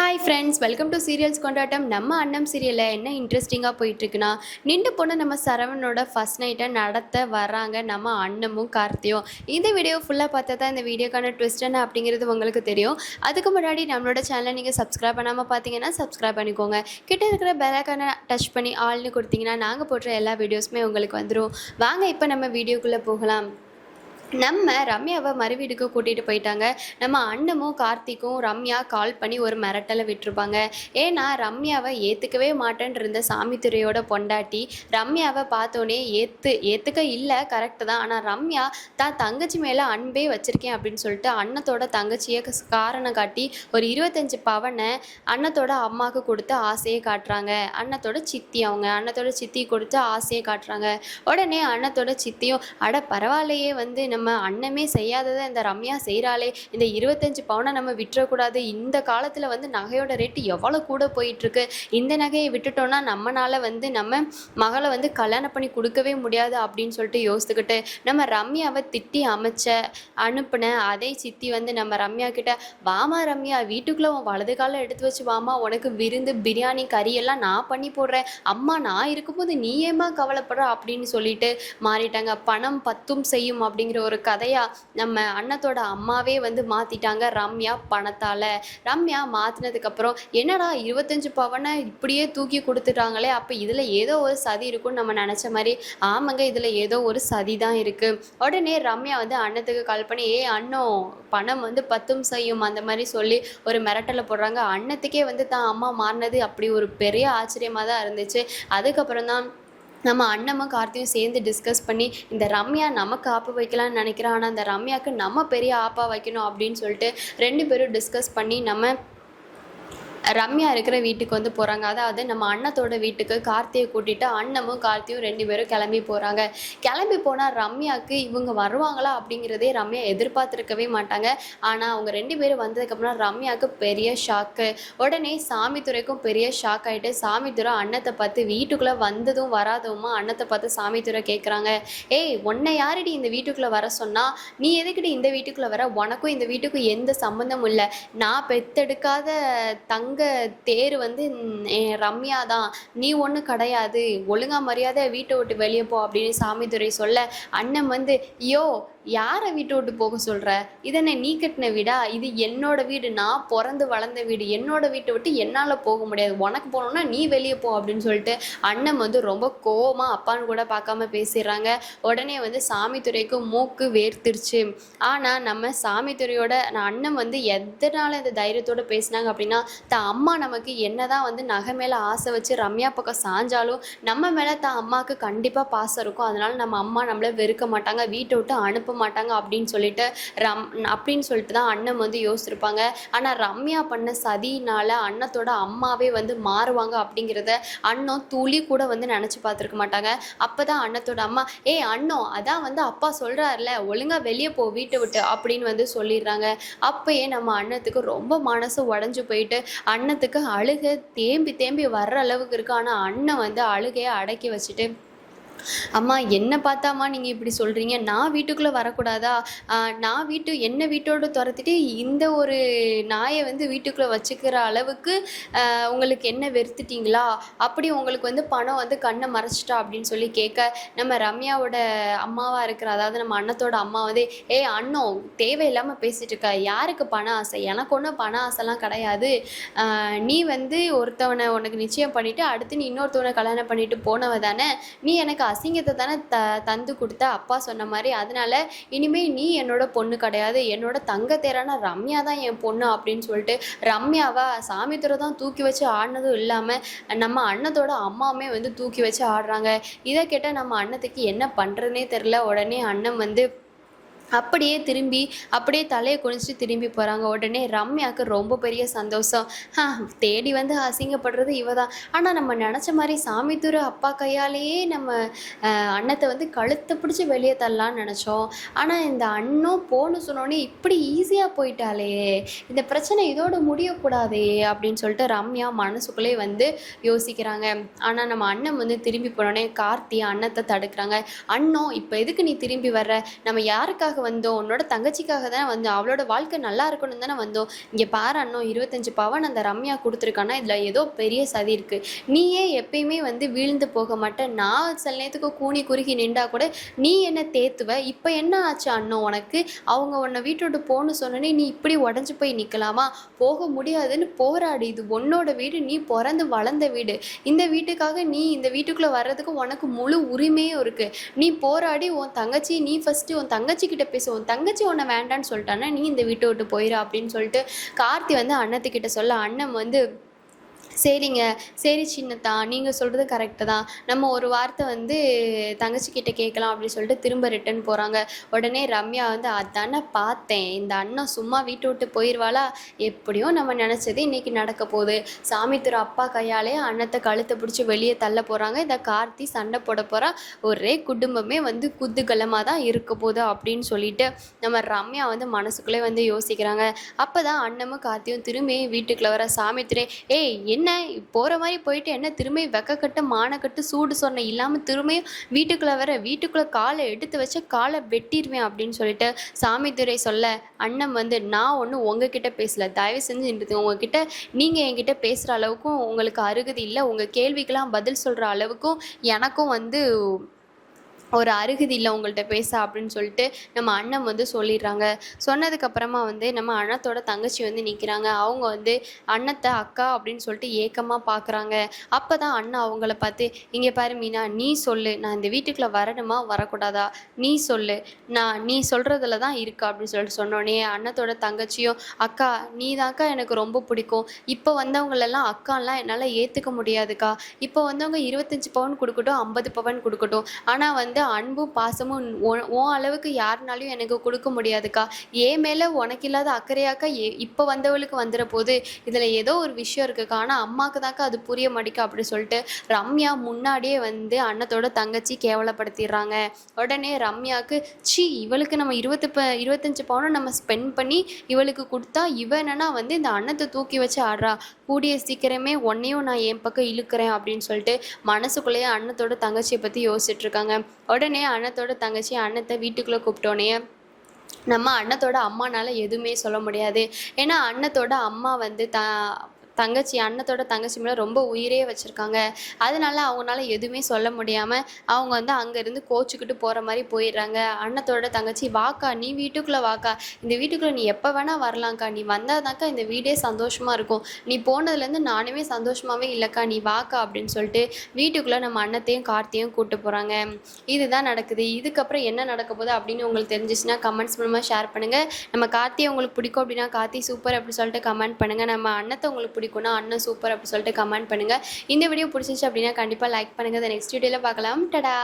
Hi friends, welcome to serials கொண்டாட்டம். நம்ம அன்னம் சீரியலில் என்ன இன்ட்ரெஸ்டிங்காக போயிட்டுருக்குன்னா, நின்று போன நம்ம சரவணோட ஃபஸ்ட் நைட்டை நடத்த வராங்க நம்ம அன்னமும் கார்த்தியும். இந்த வீடியோ ஃபுல்லாக பார்த்தா தான் இந்த வீடியோக்கான ட்விஸ்ட் என்ன அப்படிங்கிறது உங்களுக்கு தெரியும். அதுக்கு முன்னாடி நம்மளோட சேனலை நீங்கள் சப்ஸ்கிரைப் பண்ணாமல் பார்த்தீங்கன்னா சப்ஸ்கிரைப் பண்ணிக்கோங்க. கிட்ட இருக்கிற பெல்லைக்கான டச் பண்ணி ஆல்னு கொடுத்தீங்கன்னா நாங்கள் போடுற எல்லா வீடியோஸுமே உங்களுக்கு வந்துடும். வாங்க இப்போ நம்ம வீடியோக்குள்ளே போகலாம். நம்ம ரம்யாவை மறுவீடுக்கு கூட்டிகிட்டு போயிட்டாங்க. நம்ம அண்ணமும் கார்த்திக்கும் ரம்யா கால் பண்ணி ஒரு மிரட்டலை விட்டுருப்பாங்க. ஏன்னா ரம்யாவை ஏற்றுக்கவே மாட்டேன்னு இருந்த சாமித்துறையோட பொண்டாட்டி ரம்யாவை பார்த்தோன்னே ஏற்றுக்க இல்லை, கரெக்டு தான். ஆனால் ரம்யா தான் தங்கச்சி மேலே அன்பே வச்சுருக்கேன் அப்படின்னு சொல்லிட்டு அண்ணத்தோட தங்கச்சியை காரணம் காட்டி ஒரு 25 பவனை அண்ணத்தோட அம்மாவுக்கு கொடுத்து ஆசையை காட்டுறாங்க. அண்ணத்தோட சித்தி கொடுத்து ஆசையை காட்டுறாங்க. உடனே அண்ணத்தோட சித்தியும் அட பரவாயில்லையே, நம்ம அண்ணமே செய்யாததை இந்த ரம்யா செய்கிறாளே, இந்த 25 பவுனை நம்ம விட்டுறக்கூடாது. இந்த காலத்தில் நகையோட ரேட்டு எவ்வளோ கூட போயிட்டுருக்கு. இந்த நகையை விட்டுட்டோன்னா நம்மளால் நம்ம மகளை கல்யாணம் பண்ணி கொடுக்கவே முடியாது அப்படின்னு சொல்லிட்டு யோசித்துக்கிட்டு நம்ம ரம்யாவை திட்டி அனுப்பின அதே சித்தி நம்ம ரம்யா கிட்ட, வாமா ரம்யா, வீட்டுக்குள்ளே உன் வலது காலம் எடுத்து வச்சு வாமா, உனக்கு விருந்து பிரியாணி கறி எல்லாம் நான் பண்ணி போடுறேன், அம்மா நான் இருக்கும்போது நீ ஏமா கவலைப்படுற அப்படின்னு சொல்லிட்டு மாறிட்டாங்க. பணம் பத்தும் செய்யும் அப்படிங்கிற ஒரு கதையாக நம்ம அண்ணத்தோட அம்மாவே மாற்றிட்டாங்க ரம்யா பணத்தால். ரம்யா மாற்றினதுக்கப்புறம் என்னடா 25 பவனை இப்படியே தூக்கி கொடுத்துட்டாங்களே, அப்போ இதில் ஏதோ ஒரு சதி இருக்குன்னு நம்ம நினச்ச மாதிரி ஆமாங்க, இதில் ஏதோ ஒரு சதி தான் இருக்குது. உடனே ரம்யா அண்ணத்துக்கு கால் பண்ணி, அண்ணோ பணம் பத்தும் செய்யும் அந்த மாதிரி சொல்லி ஒரு மிரட்டலை போடுறாங்க. அண்ணத்துக்கே தான் அம்மா மாறினது அப்படி ஒரு பெரிய ஆச்சரியமாக தான் இருந்துச்சு. அதுக்கப்புறம் தான் நம்ம அண்ணமும் கார்த்தியும் சேர்ந்து டிஸ்கஸ் பண்ணி இந்த ரம்யா நமக்கு ஆப்பு வைக்கலாம்னு நினைக்கிறேன், ஆனால் அந்த ரம்யாவுக்கு நம்ம பெரிய ஆப்பா வைக்கணும் அப்படின்னு சொல்லிட்டு 2 பேரும் டிஸ்கஸ் பண்ணி நம்ம ரம்யா இருக்கிற வீட்டுக்கு போகிறாங்க. அதாவது நம்ம அண்ணத்தோட வீட்டுக்கு கார்த்தியை கூட்டிகிட்டு அண்ணமும் கார்த்தியும் 2 பேரும் கிளம்பி போகிறாங்க. கிளம்பி போனால் ரம்யாவுக்கு இவங்க வருவாங்களா அப்படிங்கிறதே ரம்யா எதிர்பார்த்துருக்கவே மாட்டாங்க. ஆனால் அவங்க 2 பேரும் வந்ததுக்கப்புறம் ரம்யாவுக்கு பெரிய ஷாக்கு. உடனே சாமித்துறைக்கும் பெரிய ஷாக் ஆகிட்டு சாமித்துறை அண்ணத்தை பார்த்து வீட்டுக்குள்ளே வந்ததும் வராதவுமா அண்ணத்தை பார்த்து சாமித்துறை கேட்குறாங்க, ஏய் உன்னை யாரடி இந்த வீட்டுக்குள்ளே வர சொன்னால், நீ எதுக்கிட்டு இந்த வீட்டுக்குள்ளே வர, உனக்கும் இந்த வீட்டுக்கும் எந்த சம்மந்தமும் இல்லை, நான் பெத்தெடுக்காத தேர் ரம்யா தான், நீ ஒன்றும் கிடையாது, ஒழுங்கா மரியாதை வீட்டை விட்டு வெளியே போ அப்படின்னு சாமித்துறை சொல்ல, அண்ணன் யோ யாரை வீட்டை விட்டு போக சொல்கிற, இதென்ன நீ கட்டின வீடா, இது என்னோட வீடு, நான் பிறந்து வளர்ந்த வீடு, என்னோட வீட்டை விட்டு என்னால் போக முடியாது, உனக்கு போகணுன்னா நீ வெளியே போ அப்படின்னு சொல்லிட்டு அண்ணன் ரொம்ப கோவமாக அப்பான்னு கூட பார்க்காம பேசிடுறாங்க. உடனே சாமித்துறைக்கு மூக்கு வேர்த்திருச்சு. ஆனால் நம்ம சாமித்துறையோட அண்ணன் எதனால் இந்த தைரியத்தோடு பேசினாங்க அப்படின்னா, அம்மா நமக்கு என்னதான் நகை மேலே ஆசை வச்சு ரம்யா பக்கம் சாஞ்சாலும் நம்ம மேலே அம்மாவுக்கு கண்டிப்பாக பாசம் இருக்கும், அதனால நம்ம அம்மா நம்மளை வெறுக்க மாட்டாங்க, வீட்டை விட்டு அனுப்ப மாட்டாங்க அப்படின்னு சொல்லிட்டு தான் அண்ணன் யோசிச்சிருப்பாங்க. ஆனால் ரம்யா பண்ண சதினால அண்ணத்தோட அம்மாவே மாறுவாங்க அப்படிங்கிறத அண்ணன் துளி கூட நினச்சி பார்த்துருக்க மாட்டாங்க. அப்போ தான் அண்ணத்தோட அம்மா, அண்ணன் அதான் அப்பா சொல்கிறாருல, ஒழுங்காக வெளியே போ வீட்டை விட்டு அப்படின்னு சொல்லிடுறாங்க. அப்போயே நம்ம அண்ணத்துக்கு ரொம்ப மனசு உடஞ்சி போயிட்டு அண்ணத்துக்கு அழுகை தேம்பி வர்ற அளவுக்கு இருக்கு. ஆனால் அண்ணன் அழுகையை அடக்கி வச்சுட்டு, அம்மா என்ன பார்த்தாம்மா நீங்கள் இப்படி சொல்கிறீங்க, நான் வீட்டுக்குள்ளே வரக்கூடாதா, நான் என்ன வீட்டோடு துரத்திட்டு இந்த ஒரு நாயை வீட்டுக்குள்ளே வச்சுக்கிற அளவுக்கு உங்களுக்கு என்ன வெறுத்துட்டிங்களா, அப்படி உங்களுக்கு பணம் கண்ணை மறைச்சிட்டா அப்படின்னு சொல்லி கேட்க, நம்ம ரம்யாவோட அம்மாவாக இருக்கிற அதாவது நம்ம அண்ணத்தோட அம்மா அண்ணோ தேவையில்லாமல் பேசிகிட்டு இருக்க, யாருக்கு பண ஆசை, எனக்கு ஒன்றும் பண ஆசைலாம் கிடையாது, நீ ஒருத்தவனை உனக்கு நிச்சயம் பண்ணிவிட்டு அடுத்து நீ இன்னொருத்தவனை கல்யாணம் பண்ணிட்டு போனவ தானே, நீ எனக்கு அசிங்கத்தை தானே தந்து கொடுத்த அப்பா சொன்ன மாதிரி, அதனால இனிமேல் நீ என்னோட பொண்ணு கிடையாது, என்னோட தங்க தேரான ரம்யா தான் என் பொண்ணு அப்படின்னு சொல்லிட்டு ரம்யாவை சாமித்துறை தான் தூக்கி வச்சு ஆடினதும் இல்லாமல் நம்ம அண்ணத்தோட அம்மாவுமே தூக்கி வச்சு ஆடுறாங்க. இதை கேட்டால் நம்ம அண்ணத்துக்கு என்ன பண்ணுறதுனே தெரில. உடனே அண்ணன் அப்படியே தலையை குனிச்சிட்டு திரும்பி போகிறாங்க. உடனே ரம்யாவுக்கு ரொம்ப பெரிய சந்தோஷம். தேடி அசிங்கப்படுறது இவ தான், ஆனால் நம்ம நினச்ச மாதிரி சாமித்துறை அப்பா கையாலேயே நம்ம அண்ணத்தை கழுத்தை பிடிச்சி வெளியே தள்ளலான்னு நினச்சோம், ஆனால் இந்த அண்ணன் போன்னு சொன்னோடனே இப்படி ஈஸியாக போயிட்டாலே, இந்த பிரச்சனை இதோடு முடியக்கூடாதே அப்படின்னு சொல்லிட்டு ரம்யா மனசுக்குள்ளே யோசிக்கிறாங்க. ஆனால் நம்ம அண்ணன் திரும்பி போனோடனே கார்த்தி அண்ணத்தை தடுக்கிறாங்க. அண்ணன் இப்போ எதுக்கு நீ திரும்பி வர்ற, நம்ம யாருக்காக எதுக்காக வந்தோம்? உன்னோட தங்கச்சிக்காக தானே வந்தோம். அவளோட வாழ்க்கை நல்லா இருக்கணும்னு தானே வந்தோம். இங்கே பாரு அண்ணா 25 பவன் அந்த ரம்யா கொடுத்துருக்கான்னா இதில் ஏதோ பெரிய சதி இருக்குது. நீயே எப்பயுமே வந்து வீழ்ந்து போக மாட்டேன். நான் சில நேரத்துக்கு கூனி குறுகி நின்றா கூட நீ என்ன தேத்துவ. இப்போ என்ன ஆச்சு அண்ணன் உனக்கு? அவங்க உன்னை வீட்டை விட்டு போகணும்னு சொன்னோன்னே நீ இப்படி உடஞ்சி போய் நிற்கலாமா? போக முடியாதுன்னு போராடு. இது உன்னோட வீடு, நீ பிறந்து வளர்ந்த வீடு. இந்த வீட்டுக்காக நீ இந்த வீட்டுக்குள்ளே வர்றதுக்கு உனக்கு முழு உரிமையும் இருக்குது. நீ போராடி உன் தங்கச்சி, நீ ஃபஸ்ட்டு உன் தங்கச்சிக்கிட்ட பேசு. உன் தங்கச்சி உன்னை வேண்டான்னு சொல்லிட்டான்னா நீ இந்த வீட்டை விட்டு போயிரு அப்படின்னு சொல்லிட்டு கார்த்தி வந்து அண்ணத்துக்கிட்ட சொல்ல, அண்ணன் வந்து சரிங்க, சரி சின்னத்தா, நீங்கள் சொல்கிறது கரெக்டு தான். நம்ம ஒரு வார்த்தை வந்து தங்கச்சிக்கிட்ட கேட்கலாம் அப்படின்னு சொல்லிட்டு திரும்ப ரிட்டன் போகிறாங்க. உடனே ரம்யா வந்து அதானே பார்த்தேன், இந்த அண்ணன் சும்மா வீட்டை விட்டு போயிடுவாளா? எப்படியோ நம்ம நினச்சது இன்றைக்கி நடக்க போகுது. சாமித்துறை அப்பா கையாலே அண்ணத்தை கழுத்தை பிடிச்சி வெளியே தள்ள போகிறாங்க. இந்த கார்த்தி சண்டை போட போகிறா. ஒரே குடும்பமே வந்து குதூகலமாக தான் இருக்க போகுது அப்படின்னு சொல்லிட்டு நம்ம ரம்யா வந்து மனசுக்குள்ளே வந்து யோசிக்கிறாங்க. அப்போ தான் அண்ணமும் கார்த்தியும் திரும்பி வீட்டுக்குள்ளே வர சாமித்துறை, ஏய் என்ன போகிற மாதிரி போயிட்டு என்ன திரும்பி வெக்கக்கட்டு மானக்கட்டு சூடு சொன்ன இல்லாமல் திரும்பியும் வீட்டுக்குள்ளே வர, வீட்டுக்குள்ளே காலை எடுத்து வச்சு காலை வெட்டிடுவேன் அப்படின்னு சொல்லிட்டு சாமித்துறை சொல்ல, அண்ணன் வந்து நான் ஒன்றும் உங்ககிட்ட பேசலை, தயவு செஞ்சு உங்ககிட்ட நீங்கள் என்கிட்ட பேசுகிற அளவுக்கும் உங்களுக்கு அருகதை இல்லை. உங்கள் கேள்விக்கெல்லாம் பதில் சொல்கிற அளவுக்கும் எனக்கும் வந்து ஒரு அருகதி இல்லை உங்கள்கிட்ட பேச அப்படின்னு சொல்லிட்டு நம்ம அண்ணன் வந்து சொல்லிடுறாங்க. சொன்னதுக்கப்புறமா வந்து நம்ம அண்ணத்தோட தங்கச்சி வந்து நிற்கிறாங்க. அவங்க வந்து அண்ணத்தை அக்கா அப்படின்னு சொல்லிட்டு ஏக்கமாக பார்க்குறாங்க. அப்போ தான் அண்ணன் அவங்கள பார்த்து, இங்கே பாரு மீனா, நீ சொல்லு, நான் இந்த வீட்டுக்குள்ளே வரணுமா வரக்கூடாதா? நீ சொல்லு, நீ சொல்கிறதுல தான் இருக்கா அப்படின்னு சொல்லிட்டு சொன்னோடனே அண்ணத்தோட தங்கச்சியும், அக்கா நீ தான்க்கா எனக்கு ரொம்ப பிடிக்கும். இப்போ வந்தவங்களெல்லாம் அக்காலாம் என்னால் ஏற்றுக்க முடியாதுக்கா. இப்போ வந்தவங்க 25 பவுன் கொடுக்கட்டும், 50 பவுன் கொடுக்கட்டும், ஆனால் வந்து அன்பும் பாசமும் உன் அளவுக்கு யாருனாலையும் எனக்கு கொடுக்க முடியாதுக்கா. ஏன் மேலே உனக்கு இல்லாத அக்கறையாக்கா இப்போ வந்தவளுக்கு வந்துட போது. இதில் ஏதோ ஒரு விஷயம் இருக்குக்கா, ஆனால் அம்மாவுக்கு தாக்கா அது புரிய மாட்டேக்கா அப்படின்னு சொல்லிட்டு ரம்யா முன்னாடியே வந்து அண்ணத்தோட தங்கச்சி கேவலப்படுத்திடுறாங்க. உடனே ரம்யாவுக்கு, இவளுக்கு நம்ம 25 பவுனை நம்ம ஸ்பெண்ட் பண்ணி இவளுக்கு கொடுத்தா இவ என்னன்னா வந்து இந்த அண்ணத்தை தூக்கி வச்சு ஆடுறா. கூடிய சீக்கிரமே உன்னையும் நான் என் பக்கம் இழுக்கிறேன் அப்படின்னு சொல்லிட்டு மனசுக்குள்ளேயே அண்ணத்தோட தங்கச்சியை பற்றி யோசிச்சுட்டு இருக்காங்க. உடனே அண்ணத்தோட தங்கச்சி அண்ணத்தை வீட்டுக்குள்ளே கூப்பிட்டோன்னே நம்ம அண்ணத்தோட அம்மானால எதுவுமே சொல்ல முடியாது. ஏன்னா அண்ணத்தோட அம்மா வந்து அண்ணத்தோட தங்கச்சி மேலே ரொம்ப உயிரே வச்சுருக்காங்க. அதனால அவங்களால எதுவுமே சொல்ல முடியாமல் அவங்க வந்து அங்கேருந்து கோச்சிக்கிட்டு போகிற மாதிரி போயிடுறாங்க. அண்ணத்தோட தங்கச்சி, வாக்கா நீ வீட்டுக்குள்ளே வாக்கா, இந்த வீட்டுக்குள்ளே நீ எப்போ வேணால் வரலாங்க்கா, நீ வந்தால் தாக்கா இந்த வீடே சந்தோஷமாக இருக்கும். நீ போனதுலேருந்து நானுமே சந்தோஷமாகவே இல்லைக்கா, நீ வாக்கா அப்படின்னு சொல்லிட்டு வீட்டுக்குள்ளே நம்ம அண்ணத்தையும் கார்த்தியும் கூப்பிட்டு போகிறாங்க. இதுதான் நடக்குது. இதுக்கப்புறம் என்ன நடக்க போகுது அப்படின்னு உங்களுக்கு தெரிஞ்சிச்சுன்னா கமெண்ட்ஸ் மூலமாக ஷேர் பண்ணுங்கள். நம்ம கார்த்தியை உங்களுக்கு பிடிக்கும் அப்படின்னா கார்த்தி சூப்பர் அப்படி சொல்லிட்டு கமெண்ட் பண்ணுங்கள். நம்ம அண்ணத்தை உங்களுக்கு பிடிக்கும்னா அண்ணன் சூப்பர் அப்படி சொல்லிட்டு கமெண்ட் பண்ணுங்கள். இந்த வீடியோ பிடிச்சிச்சு அப்படின்னா கண்டிப்பாக லைக் பண்ணுங்கள். நெக்ஸ்ட் வீடியோவில் பார்க்கலாம். டடா.